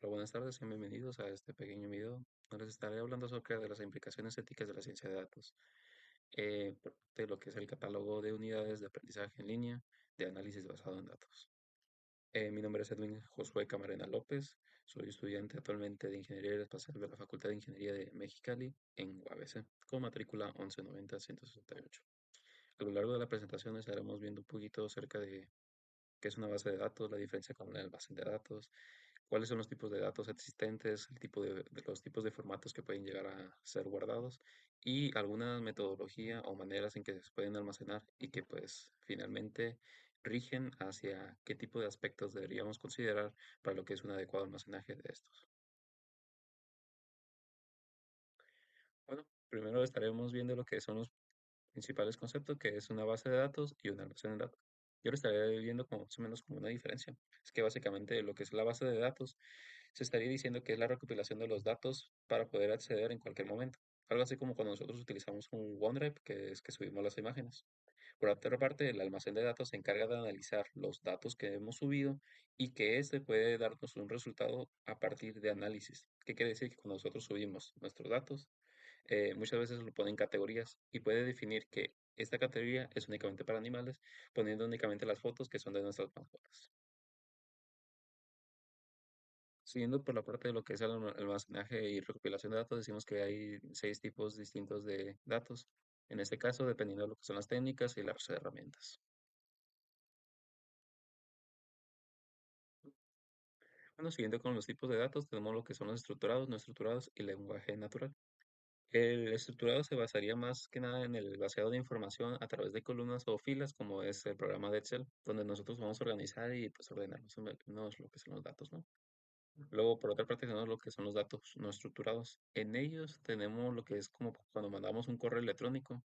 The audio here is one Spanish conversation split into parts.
Hola, buenas tardes, sean bienvenidos a este pequeño video. Donde les estaré hablando acerca de las implicaciones éticas de la ciencia de datos, por parte de lo que es el catálogo de unidades de aprendizaje en línea de análisis basado en datos. Mi nombre es Edwin Josué Camarena López, soy estudiante actualmente de Ingeniería Aeroespacial de la Facultad de Ingeniería de Mexicali en UABC, con matrícula 1190-168. A lo largo de la presentación estaremos viendo un poquito acerca de qué es una base de datos, la diferencia con el almacén de datos, cuáles son los tipos de datos existentes, el tipo de los tipos de formatos que pueden llegar a ser guardados y alguna metodología o maneras en que se pueden almacenar y que pues finalmente rigen hacia qué tipo de aspectos deberíamos considerar para lo que es un adecuado almacenaje de estos. Bueno, primero estaremos viendo lo que son los principales conceptos, que es una base de datos y un almacén de datos. Yo lo estaré viendo como más o menos como una diferencia. Es que básicamente lo que es la base de datos se estaría diciendo que es la recopilación de los datos para poder acceder en cualquier momento. Algo así como cuando nosotros utilizamos un OneDrive, que es que subimos las imágenes. Por otra parte, el almacén de datos se encarga de analizar los datos que hemos subido y que éste puede darnos un resultado a partir de análisis. ¿Qué quiere decir? Que cuando nosotros subimos nuestros datos, muchas veces lo pone en categorías y puede definir que esta categoría es únicamente para animales, poniendo únicamente las fotos que son de nuestras mascotas. Siguiendo por la parte de lo que es el almacenaje y recopilación de datos, decimos que hay 6 tipos distintos de datos. En este caso, dependiendo de lo que son las técnicas y las herramientas. Bueno, siguiendo con los tipos de datos, tenemos lo que son los estructurados, no estructurados y lenguaje natural. El estructurado se basaría más que nada en el vaciado de información a través de columnas o filas, como es el programa de Excel, donde nosotros vamos a organizar y pues ordenar lo que son los datos, ¿no? Luego, por otra parte, tenemos lo que son los datos no estructurados. En ellos tenemos lo que es como cuando mandamos un correo electrónico,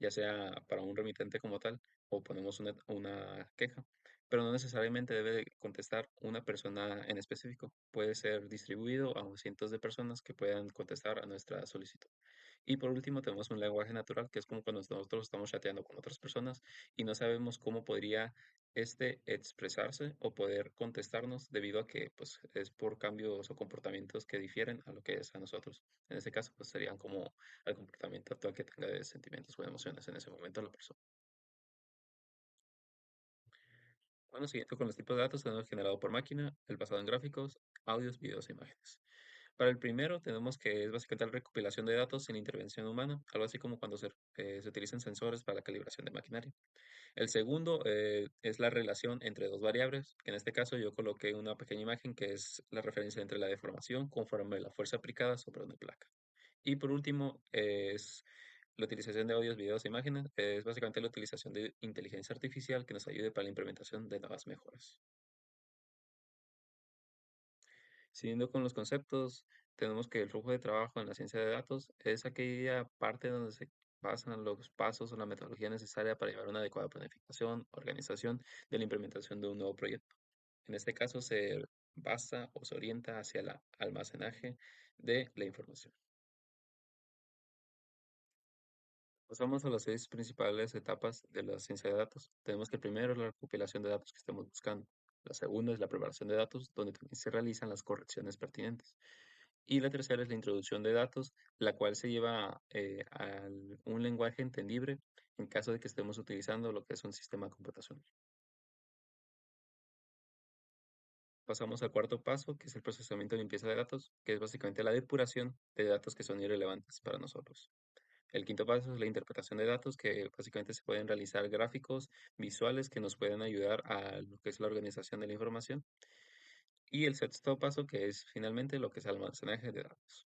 ya sea para un remitente como tal, o ponemos una queja, pero no necesariamente debe de contestar una persona en específico. Puede ser distribuido a cientos de personas que puedan contestar a nuestra solicitud. Y por último, tenemos un lenguaje natural, que es como cuando nosotros estamos chateando con otras personas y no sabemos cómo podría expresarse o poder contestarnos debido a que pues, es por cambios o comportamientos que difieren a lo que es a nosotros. En ese caso, pues serían como el comportamiento actual que tenga de sentimientos o emociones en ese momento la persona. Bueno, siguiendo con los tipos de datos, tenemos el generado por máquina, el basado en gráficos, audios, videos e imágenes. Para el primero tenemos que es básicamente la recopilación de datos sin intervención humana, algo así como cuando se utilizan sensores para la calibración de maquinaria. El segundo es la relación entre dos variables, que en este caso yo coloqué una pequeña imagen que es la referencia entre la deformación conforme la fuerza aplicada sobre una placa. Y por último es la utilización de audios, videos e imágenes, es básicamente la utilización de inteligencia artificial que nos ayude para la implementación de nuevas mejoras. Siguiendo con los conceptos, tenemos que el flujo de trabajo en la ciencia de datos es aquella parte donde se basan los pasos o la metodología necesaria para llevar una adecuada planificación, organización de la implementación de un nuevo proyecto. En este caso se basa o se orienta hacia el almacenaje de la información. Pasamos a las 6 principales etapas de la ciencia de datos. Tenemos que el primero es la recopilación de datos que estemos buscando. La segunda es la preparación de datos, donde también se realizan las correcciones pertinentes. Y la tercera es la introducción de datos, la cual se lleva a un lenguaje entendible en caso de que estemos utilizando lo que es un sistema computacional. Pasamos al cuarto paso, que es el procesamiento de limpieza de datos, que es básicamente la depuración de datos que son irrelevantes para nosotros. El quinto paso es la interpretación de datos, que básicamente se pueden realizar gráficos visuales que nos pueden ayudar a lo que es la organización de la información. Y el sexto paso, que es finalmente lo que es almacenaje de datos.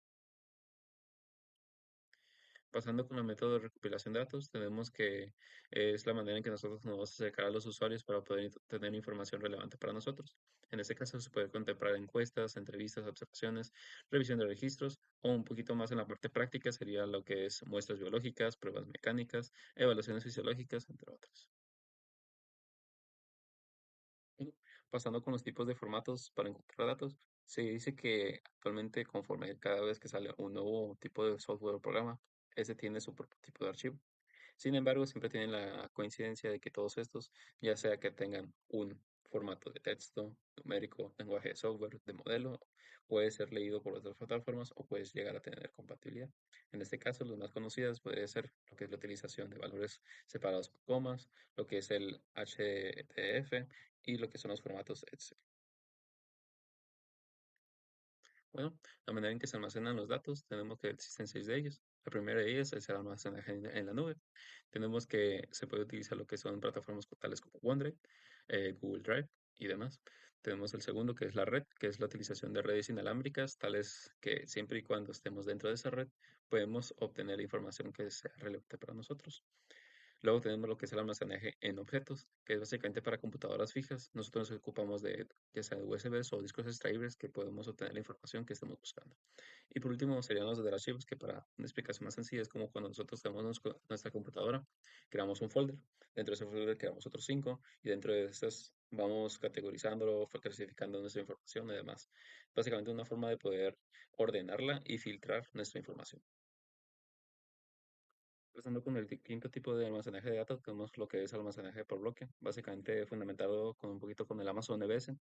Pasando con el método de recopilación de datos, tenemos que es la manera en que nosotros nos vamos a acercar a los usuarios para poder tener información relevante para nosotros. En este caso se puede contemplar encuestas, entrevistas, observaciones, revisión de registros o un poquito más en la parte práctica sería lo que es muestras biológicas, pruebas mecánicas, evaluaciones fisiológicas, entre otras. Bueno, pasando con los tipos de formatos para encontrar datos, se dice que actualmente conforme cada vez que sale un nuevo tipo de software o programa, ese tiene su propio tipo de archivo. Sin embargo, siempre tienen la coincidencia de que todos estos, ya sea que tengan un formato de texto, numérico, lenguaje de software, de modelo, puede ser leído por otras plataformas o puedes llegar a tener compatibilidad. En este caso, los más conocidas puede ser lo que es la utilización de valores separados por comas, lo que es el HTF y lo que son los formatos Excel. Bueno, la manera en que se almacenan los datos, tenemos que existen 6 de ellos. La primera de ellas es el almacenaje en la nube. Tenemos que se puede utilizar lo que son plataformas tales como OneDrive, Google Drive y demás. Tenemos el segundo, que es la red, que es la utilización de redes inalámbricas, tales que siempre y cuando estemos dentro de esa red, podemos obtener información que sea relevante para nosotros. Luego tenemos lo que es el almacenaje en objetos, que es básicamente para computadoras fijas. Nosotros nos ocupamos de ya sea de USBs o discos extraíbles que podemos obtener la información que estemos buscando. Y por último serían los de archivos, que para una explicación más sencilla es como cuando nosotros tenemos nuestra computadora, creamos un folder. Dentro de ese folder creamos otros 5 y dentro de estos vamos categorizándolo, clasificando nuestra información y demás. Básicamente una forma de poder ordenarla y filtrar nuestra información. Empezando con el quinto tipo de almacenaje de datos, tenemos lo que es almacenaje por bloque, básicamente fundamentado con un poquito con el Amazon EBS.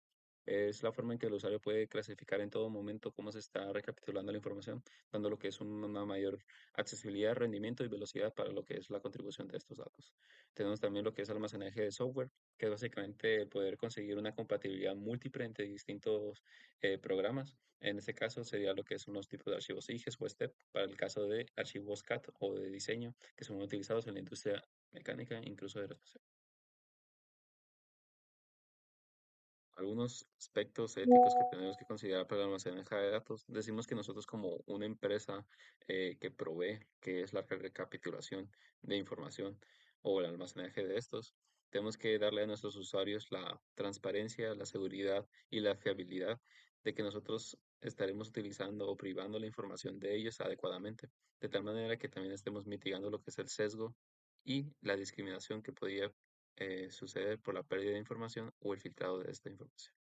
Es la forma en que el usuario puede clasificar en todo momento cómo se está recapitulando la información, dando lo que es una mayor accesibilidad, rendimiento y velocidad para lo que es la contribución de estos datos. Tenemos también lo que es almacenaje de software, que es básicamente el poder conseguir una compatibilidad múltiple entre distintos programas. En este caso sería lo que son los tipos de archivos IGES o STEP para el caso de archivos CAD o de diseño que son utilizados en la industria mecánica, incluso aeroespacial. Algunos aspectos éticos que tenemos que considerar para el almacenaje de datos. Decimos que nosotros como una empresa que provee, que es la recapitulación de información o el almacenaje de estos, tenemos que darle a nuestros usuarios la transparencia, la seguridad y la fiabilidad de que nosotros estaremos utilizando o privando la información de ellos adecuadamente, de tal manera que también estemos mitigando lo que es el sesgo y la discriminación que podría suceder por la pérdida de información o el filtrado de esta información.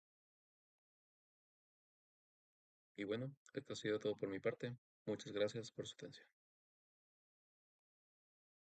Y bueno, esto ha sido todo por mi parte. Muchas gracias por su atención.